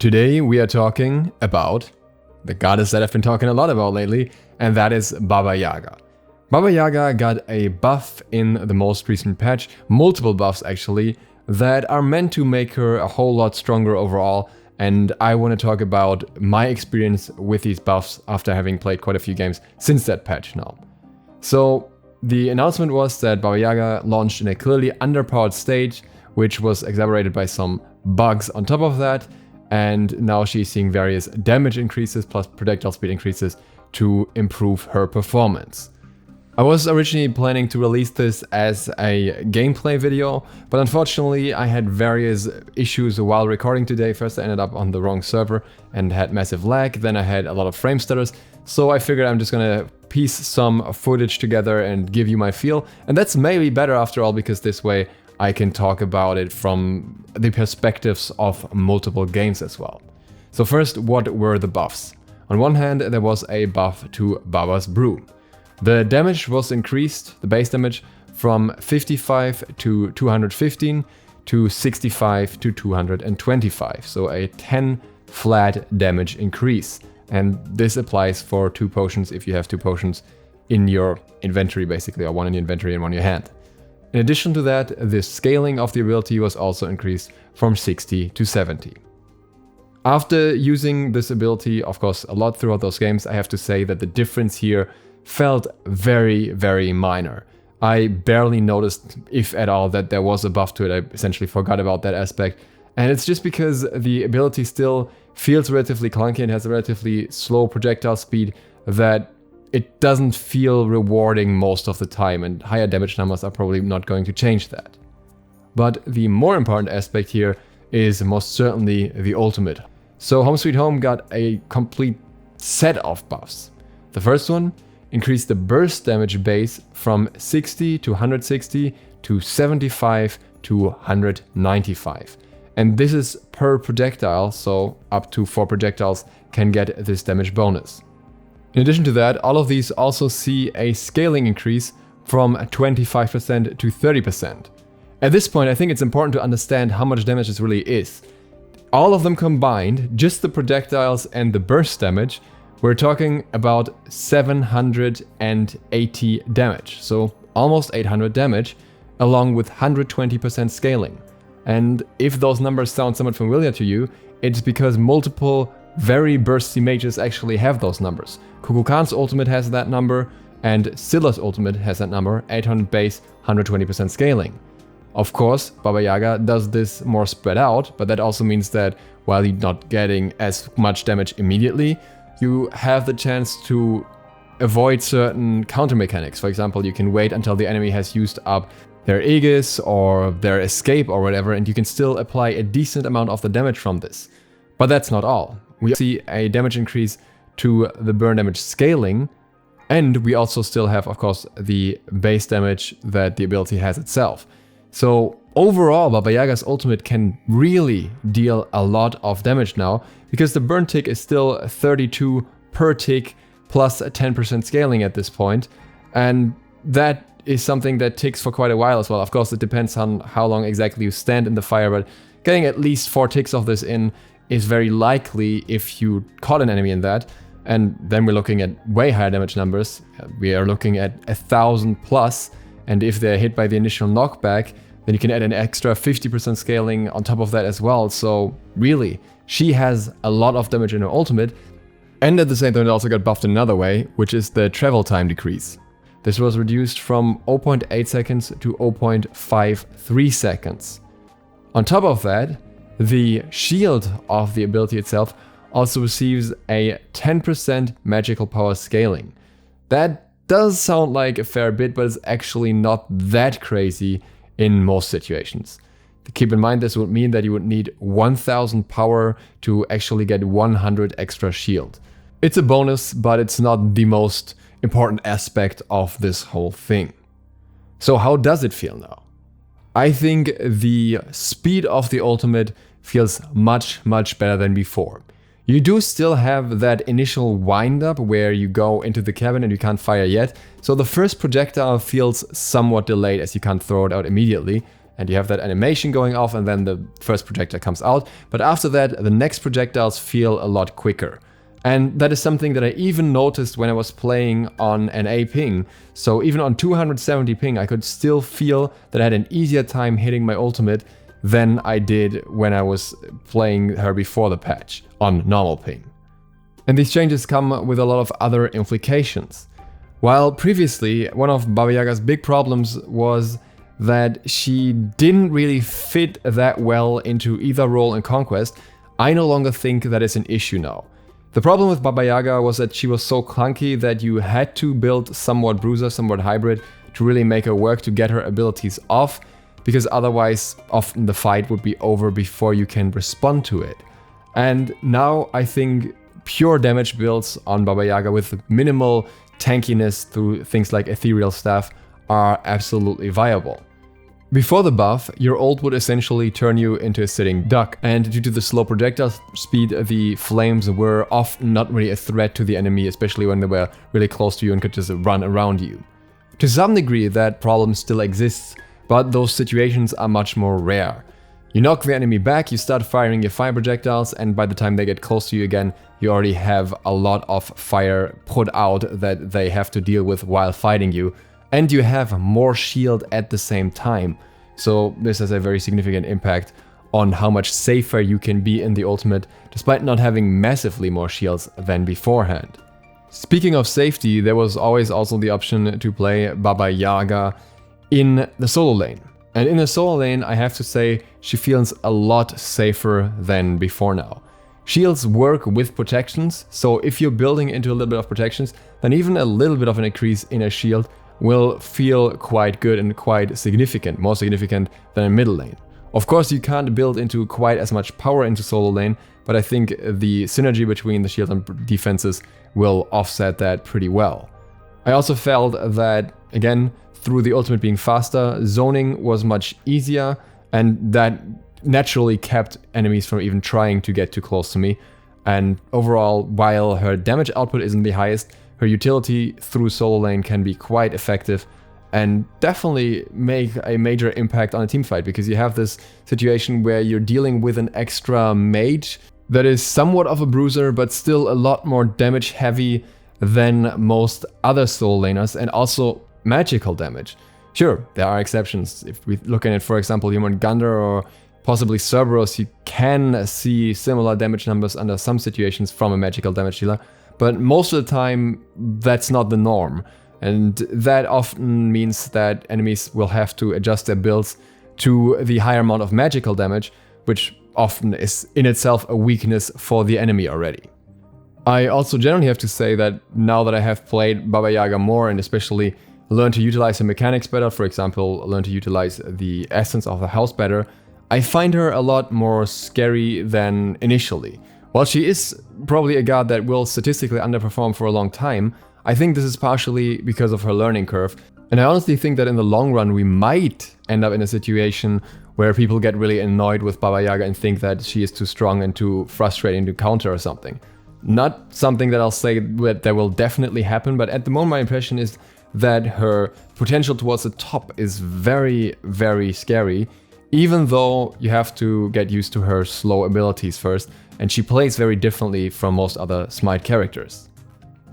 Today we are talking about the goddess that I've been talking a lot about lately, and that is Baba Yaga. Baba Yaga got a buff in the most recent patch, multiple buffs actually, that are meant to make her a whole lot stronger overall, and I want to talk about my experience with these buffs after having played quite a few games since that patch now. So the announcement was that Baba Yaga launched in a clearly underpowered stage, which was exacerbated by some bugs on top of that, and now she's seeing various damage increases plus projectile speed increases to improve her performance. I was originally planning to release this as a gameplay video, but unfortunately I had various issues while recording today. First I ended up on the wrong server and had massive lag, then I had a lot of frame stutters, so I figured I'm just gonna piece some footage together and give you my feel, and that's maybe better after all, because this way I can talk about it from the perspectives of multiple games as well. So first, what were the buffs? On one hand, there was a buff to Baba's Brew. The damage was increased, the base damage, from 55 to 215 to 65 to 225, so a 10 flat damage increase. And this applies for 2 potions if you have 2 potions in your inventory basically, or one in your inventory and one in your hand. In addition to that, the scaling of the ability was also increased from 60 to 70. After using this ability, of course, a lot throughout those games, I have to say that the difference here felt very, very minor. I barely noticed, if at all, that there was a buff to it. I essentially forgot about that aspect. And it's just because the ability still feels relatively clunky and has a relatively slow projectile speed that it doesn't feel rewarding most of the time, and higher damage numbers are probably not going to change that. But the more important aspect here is most certainly the ultimate. So Home Sweet Home got a complete set of buffs. The first one increased the burst damage base from 60 to 160 to 75 to 195. And this is per projectile, so up to 4 projectiles can get this damage bonus. In addition to that, all of these also see a scaling increase from 25% to 30%. At this point, I think it's important to understand how much damage this really is. All of them combined, just the projectiles and the burst damage, we're talking about 780 damage, so almost 800 damage, along with 120% scaling. And if those numbers sound somewhat familiar to you, it's because multiple very bursty mages actually have those numbers. Kukulkan's ultimate has that number, and Scylla's ultimate has that number, 800 base, 120% scaling. Of course, Baba Yaga does this more spread out, but that also means that while you're not getting as much damage immediately, you have the chance to avoid certain counter mechanics. For example, you can wait until the enemy has used up their Aegis or their escape or whatever, and you can still apply a decent amount of the damage from this. But that's not all. We see a damage increase to the burn damage scaling, and we also still have, of course, the base damage that the ability has itself. So overall, Baba Yaga's ultimate can really deal a lot of damage now, because the burn tick is still 32 per tick plus a 10% scaling at this point, and that is something that ticks for quite a while as well. Of course, it depends on how long exactly you stand in the fire, but getting at least 4 ticks of this in is very likely if you caught an enemy in that. And then we're looking at way higher damage numbers. We are looking at 1,000 plus, and if they're hit by the initial knockback, then you can add an extra 50% scaling on top of that as well. So really, she has a lot of damage in her ultimate, and at the same time it also got buffed in another way, which is the travel time decrease. This was reduced from 0.8 seconds to 0.53 seconds. On top of that, the shield of the ability itself also receives a 10% magical power scaling. That does sound like a fair bit, but it's actually not that crazy in most situations. Keep in mind, this would mean that you would need 1000 power to actually get 100 extra shield. It's a bonus, but it's not the most important aspect of this whole thing. So how does it feel now? I think the speed of the ultimate feels much better than before. You do still have that initial wind-up where you go into the cabin and you can't fire yet, so the first projectile feels somewhat delayed as you can't throw it out immediately, and you have that animation going off, and then the first projectile comes out. But after that, the next projectiles feel a lot quicker. And that is something that I even noticed when I was playing on an A ping. So even on 270 ping, I could still feel that I had an easier time hitting my ultimate than I did when I was playing her before the patch on normal ping. And these changes come with a lot of other implications. While previously, one of Baba Yaga's big problems was that she didn't really fit that well into either role in Conquest, I no longer think that is an issue now. The problem with Baba Yaga was that she was so clunky that you had to build somewhat bruiser, somewhat hybrid to really make her work, to get her abilities off, because otherwise often the fight would be over before you can respond to it. And now I think pure damage builds on Baba Yaga with minimal tankiness through things like ethereal staff are absolutely viable. Before the buff, your ult would essentially turn you into a sitting duck, and due to the slow projectile speed, the flames were often not really a threat to the enemy, especially when they were really close to you and could just run around you. To some degree, that problem still exists, but those situations are much more rare. You knock the enemy back, you start firing your fire projectiles, and by the time they get close to you again, you already have a lot of fire put out that they have to deal with while fighting you. And you have more shield at the same time. So this has a very significant impact on how much safer you can be in the ultimate, despite not having massively more shields than beforehand. Speaking of safety, there was always also the option to play Baba Yaga in the solo lane. And in the solo lane, I have to say, she feels a lot safer than before now. Shields work with protections, so if you're building into a little bit of protections, then even a little bit of an increase in a shield will feel quite good and quite significant, more significant than in middle lane. Of course, you can't build into quite as much power into solo lane, but I think the synergy between the shield and defenses will offset that pretty well. I also felt that, again, through the ultimate being faster, zoning was much easier, and that naturally kept enemies from even trying to get too close to me. And overall, while her damage output isn't the highest, her utility through solo lane can be quite effective and definitely make a major impact on a team fight, because you have this situation where you're dealing with an extra mage that is somewhat of a bruiser but still a lot more damage heavy than most other solo laners, and also magical damage. Sure, there are exceptions. If we look at it, for example, Human Gundar or possibly Cerberus, you can see similar damage numbers under some situations from a magical damage dealer. But most of the time, that's not the norm. And that often means that enemies will have to adjust their builds to the higher amount of magical damage, which often is in itself a weakness for the enemy already. I also generally have to say that now that I have played Baba Yaga more, and especially learned to utilize her mechanics better, for example, learn to utilize the essence of the house better, I find her a lot more scary than initially. While she is probably a god that will statistically underperform for a long time, I think this is partially because of her learning curve. And I honestly think that in the long run we might end up in a situation where people get really annoyed with Baba Yaga and think that she is too strong and too frustrating to counter or something. Not something that I'll say that will definitely happen, but at the moment my impression is that her potential towards the top is very, very scary, even though you have to get used to her slow abilities first, and she plays very differently from most other SMITE characters.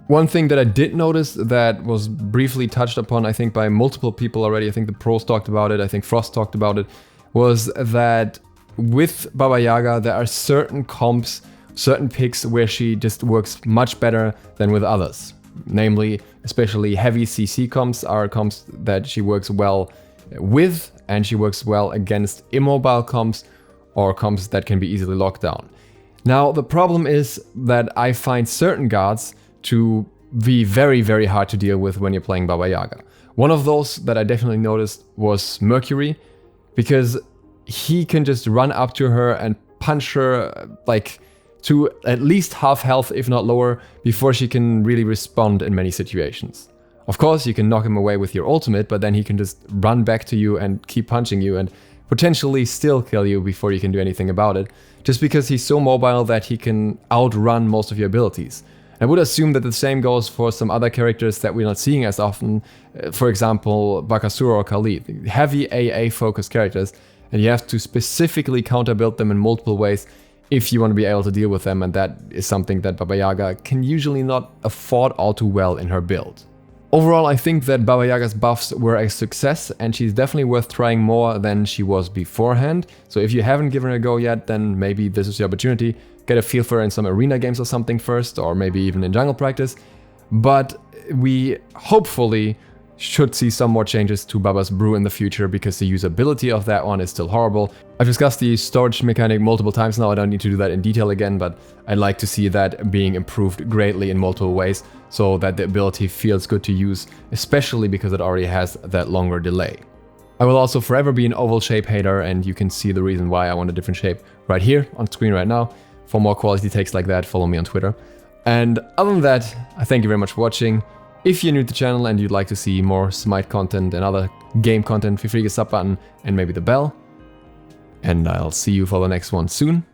One thing that I did notice that was briefly touched upon, I think, by multiple people already, I think the pros talked about it, I think Frost talked about it, was that with Baba Yaga there are certain comps, certain picks where she just works much better than with others. Namely, especially heavy CC comps are comps that she works well with, and she works well against immobile comps or comps that can be easily locked down. Now, the problem is that I find certain guards to be very, very hard to deal with when you're playing Baba Yaga. One of those that I definitely noticed was Mercury, because he can just run up to her and punch her like to at least half health, if not lower, before she can really respond in many situations. Of course, you can knock him away with your ultimate, but then he can just run back to you and keep punching you and potentially still kill you before you can do anything about it, just because he's so mobile that he can outrun most of your abilities. I would assume that the same goes for some other characters that we're not seeing as often, for example, Bakasura or Khalid. Heavy AA focused characters, and you have to specifically counter build them in multiple ways if you want to be able to deal with them, and that is something that Baba Yaga can usually not afford all too well in her build. Overall, I think that Baba Yaga's buffs were a success, and she's definitely worth trying more than she was beforehand. So if you haven't given her a go yet, then maybe this is your opportunity. Get a feel for her in some arena games or something first, or maybe even in jungle practice. But we hopefully should see some more changes to Baba's brew in the future, because the usability of that one is still horrible. I've discussed the storage mechanic multiple times now, I don't need to do that in detail again, but I'd like to see that being improved greatly in multiple ways, so that the ability feels good to use, especially because it already has that longer delay. I will also forever be an oval shape hater, and you can see the reason why I want a different shape right here on screen right now. For more quality takes like that, follow me on Twitter. And other than that, I thank you very much for watching. If you're new to the channel and you'd like to see more Smite content and other game content, feel free to hit the sub button and maybe the bell. And I'll see you for the next one soon.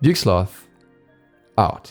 DukeSloth, out.